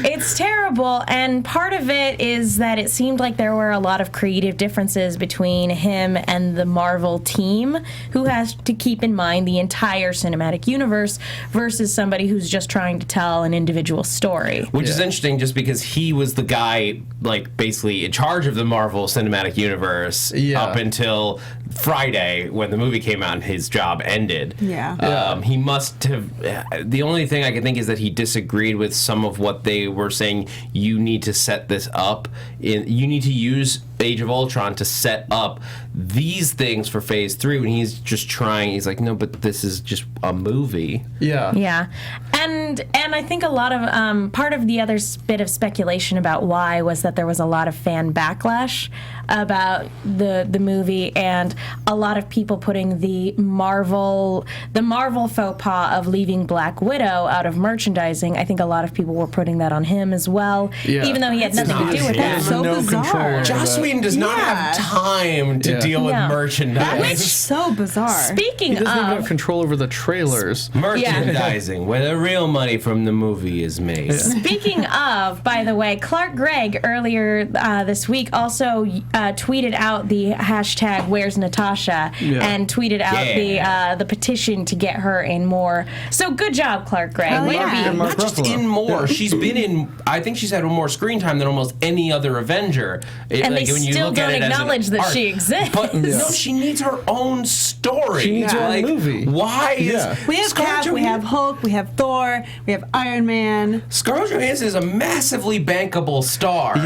it's terrible. And part of it is that it seemed like there were a lot of creative differences between him and the Marvel team, who has to keep in mind the entire entire cinematic universe versus somebody who's just trying to tell an individual story. Which is interesting just because he was the guy, like, basically in charge of the Marvel Cinematic Universe up until Friday when the movie came out and his job ended. He must have... The only thing I can think is that he disagreed with some of what they were saying. You need to set this up. You need to use Age of Ultron to set up these things for Phase 3 when he's just trying. He's like, no, but this is just a movie. Yeah. And I think a lot of part of the other bit of speculation about why was that there was a lot of fan backlash about the movie, and a lot of people putting the Marvel faux pas of leaving Black Widow out of merchandising. I think a lot of people were putting that on him as well, even though he had nothing to do with that. So bizarre. Joss Whedon does not have time to deal with merchandise. That's so bizarre. Speaking he doesn't even of have control over the trailers. Merchandising, where the real money from the movie is made. Speaking of, by the way, Clark Gregg earlier this week also tweeted out the hashtag Where's Natasha and tweeted out the petition to get her in more. So good job, Clark Gregg. Way to be. Not just in more. She's been in. I think she's had more screen time than almost any other Avenger. And like, they when you still look don't at it acknowledge as an that art. she exists. But no, she needs her own story. She needs her own movie. Why is We have Cap, we have Hulk, we have Thor, we have Iron Man. Scarlett Johansson is a massively bankable star.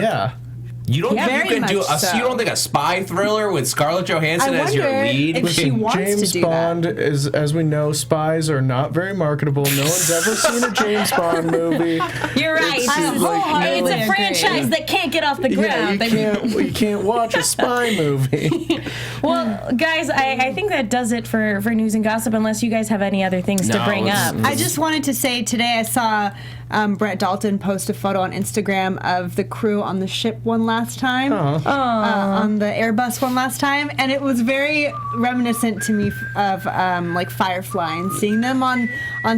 You don't think you can do you don't think a spy thriller with Scarlett Johansson as your lead? If she wants James to do Bond that. is, as we know, spies are not very marketable. No one's ever seen a James Bond movie. You're right. It's a franchise that can't get off the ground. You can't watch a spy movie. Well, guys, I think that does it for news and gossip, unless you guys have any other things to bring up. I just wanted to say today I saw Brett Dalton post a photo on Instagram of the crew on the ship one last time, on the Airbus one last time, and it was very reminiscent to me of like Firefly and seeing them on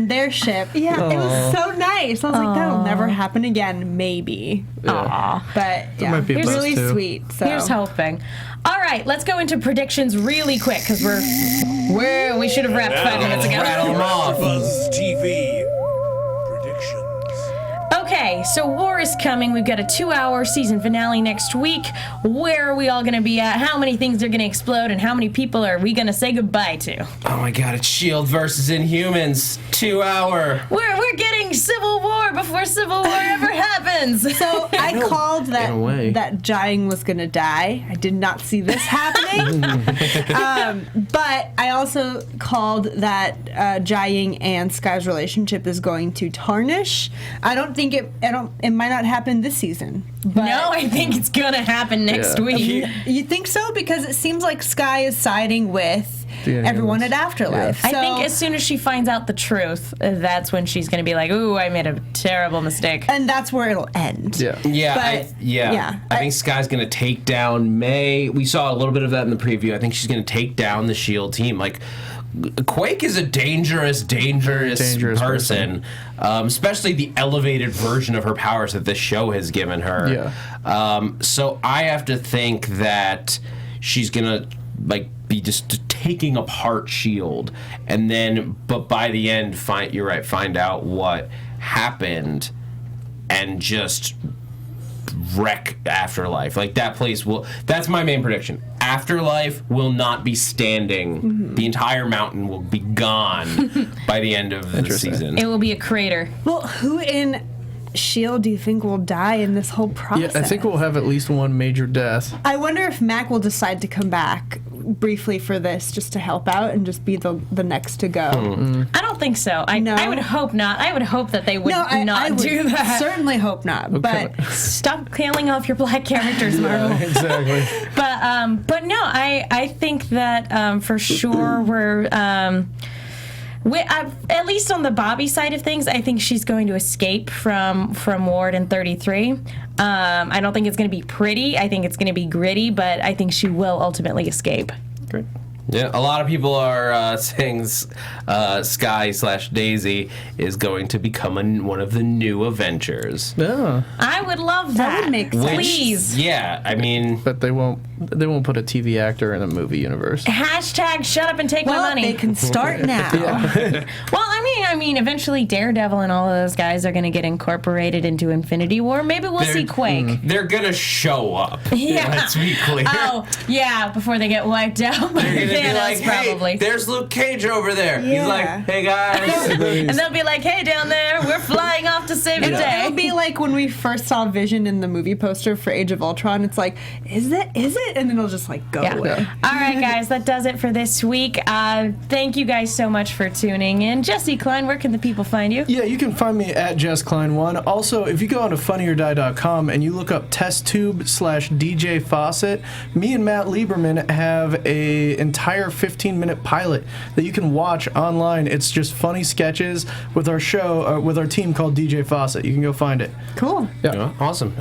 their ship. It was so nice. I was like, that'll never happen again, maybe. But might be it's really too. sweet. So. Here's hoping. All right, let's go into predictions really quick because we should have wrapped 5 minutes ago. AfterBuzz TV predictions. Okay, so War is coming. We've got a 2-hour season finale next week. Where are we all going to be at? How many things are going to explode? And how many people are we going to say goodbye to? Oh my God! It's S.H.I.E.L.D. versus Inhumans. 2 hour. We're getting Civil War before Civil War ever happens. So I called that Jaying was going to die. I did not see this happening. But I also called that Jaying and Sky's relationship is going to tarnish. I don't think it might not happen this season. But no, I think it's going to happen next week. You think so? Because it seems like Sky is siding with everyone at Afterlife. I think as soon as she finds out the truth, that's when she's going to be like, ooh, I made a terrible mistake. And that's where it'll end. I think Sky's going to take down May. We saw a little bit of that in the preview. I think she's going to take down the S.H.I.E.L.D. team. Like, Quake is a dangerous person. Especially the elevated version of her powers that this show has given her. So I have to think that she's gonna be just taking apart S.H.I.E.L.D. and then, but by the end, find out what happened and just wreck Afterlife. Like, that place that's my main prediction. Afterlife will not be standing. The entire mountain will be gone by the end of the season. It will be a crater. Well, who in S.H.I.E.L.D. do you think will die in this whole process? I think we'll have at least one major death. I wonder if Mac will decide to come back briefly for this just to help out and just be the next to go. I don't think so. I would hope not. I would hope that they would not do that. Certainly hope not. Okay. But stop killing off your black characters, Marvel. Exactly. But no, I think that for sure we're. At least on the Bobby side of things, I think she's going to escape from Ward in 33. I don't think it's going to be pretty. I think it's going to be gritty, but I think she will ultimately escape. Great. Yeah, a lot of people are saying Sky/Daisy is going to become one of the new Avengers. Yeah. I would love that. That would make sense. Please. Yeah, I mean... But they won't They won't put a TV actor in a movie universe. Hashtag shut up and take my money. They can start now. Well, I mean, eventually Daredevil and all of those guys are going to get incorporated into Infinity War. Maybe we'll see Quake. They're gonna show up. Yeah. Let's be clear. Oh, yeah, before they get wiped out by They're gonna Thanos, be like, probably. hey, there's Luke Cage over there. Yeah. He's like, hey guys. And they'll be like, hey, down there, we're flying off to save the day. It'll be like when we first saw Vision in the movie poster for Age of Ultron. It's like, is it? And then it'll just like go away. All right, guys, that does it for this week. Thank you guys so much for tuning in. Jesse Klein, where can the people find you? Yeah, you can find me at JessKlein1. Also, if you go onto funnyordie.com and you look up testtube/DJ Fawcett, me and Matt Lieberman have a entire 15-minute pilot that you can watch online. It's just funny sketches with our show, with our team called DJ Fawcett. You can go find it. Cool. Yeah. Awesome.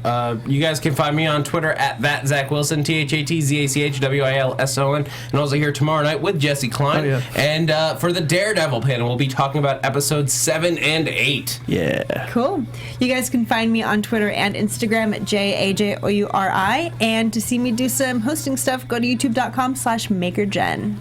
You guys can find me on Twitter at @ThatZachWilson, ThatZachWilson, and also here tomorrow night with Jesse Klein. Oh, yeah. And for the Daredevil panel, we'll be talking about episodes 7 and 8. Yeah. Cool. You guys can find me on Twitter and Instagram at JAJOURI. And to see me do some hosting stuff, go to youtube.com/MakerGen.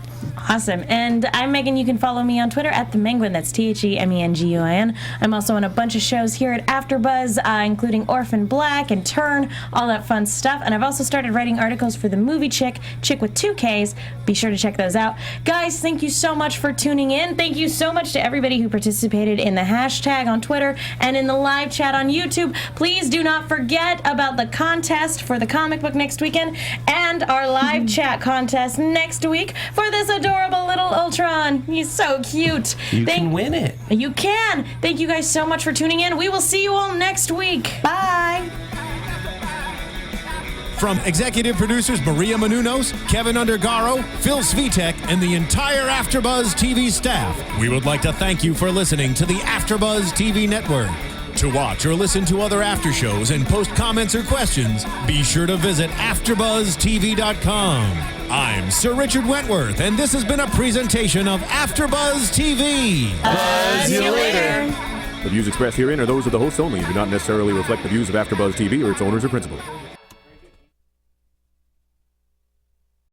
Awesome. And I'm Megan. You can follow me on Twitter at @TheMenguin. That's TheMenguin. I'm also on a bunch of shows here at AfterBuzz, including Orphan Black and Turn, all that fun stuff. And I've also started writing articles for the movie Chick with 2 Ks. Be sure to check those out. Guys, thank you so much for tuning in. Thank you so much to everybody who participated in the hashtag on Twitter and in the live chat on YouTube. Please do not forget about the contest for the comic book next weekend and our live chat contest next week for this adorable little Ultron. He's so cute. You can win it. You can. Thank you guys so much for tuning in. We will see you all next week. Bye. From executive producers Maria Menounos, Kevin Undergaro, Phil Svitek, and the entire AfterBuzz TV staff, we would like to thank you for listening to the AfterBuzz TV network. To watch or listen to other after shows and post comments or questions, be sure to visit AfterBuzzTV.com. I'm Sir Richard Wentworth, and this has been a presentation of AfterBuzz TV. See you later. The views expressed herein are those of the hosts only and do not necessarily reflect the views of AfterBuzz TV or its owners or principals.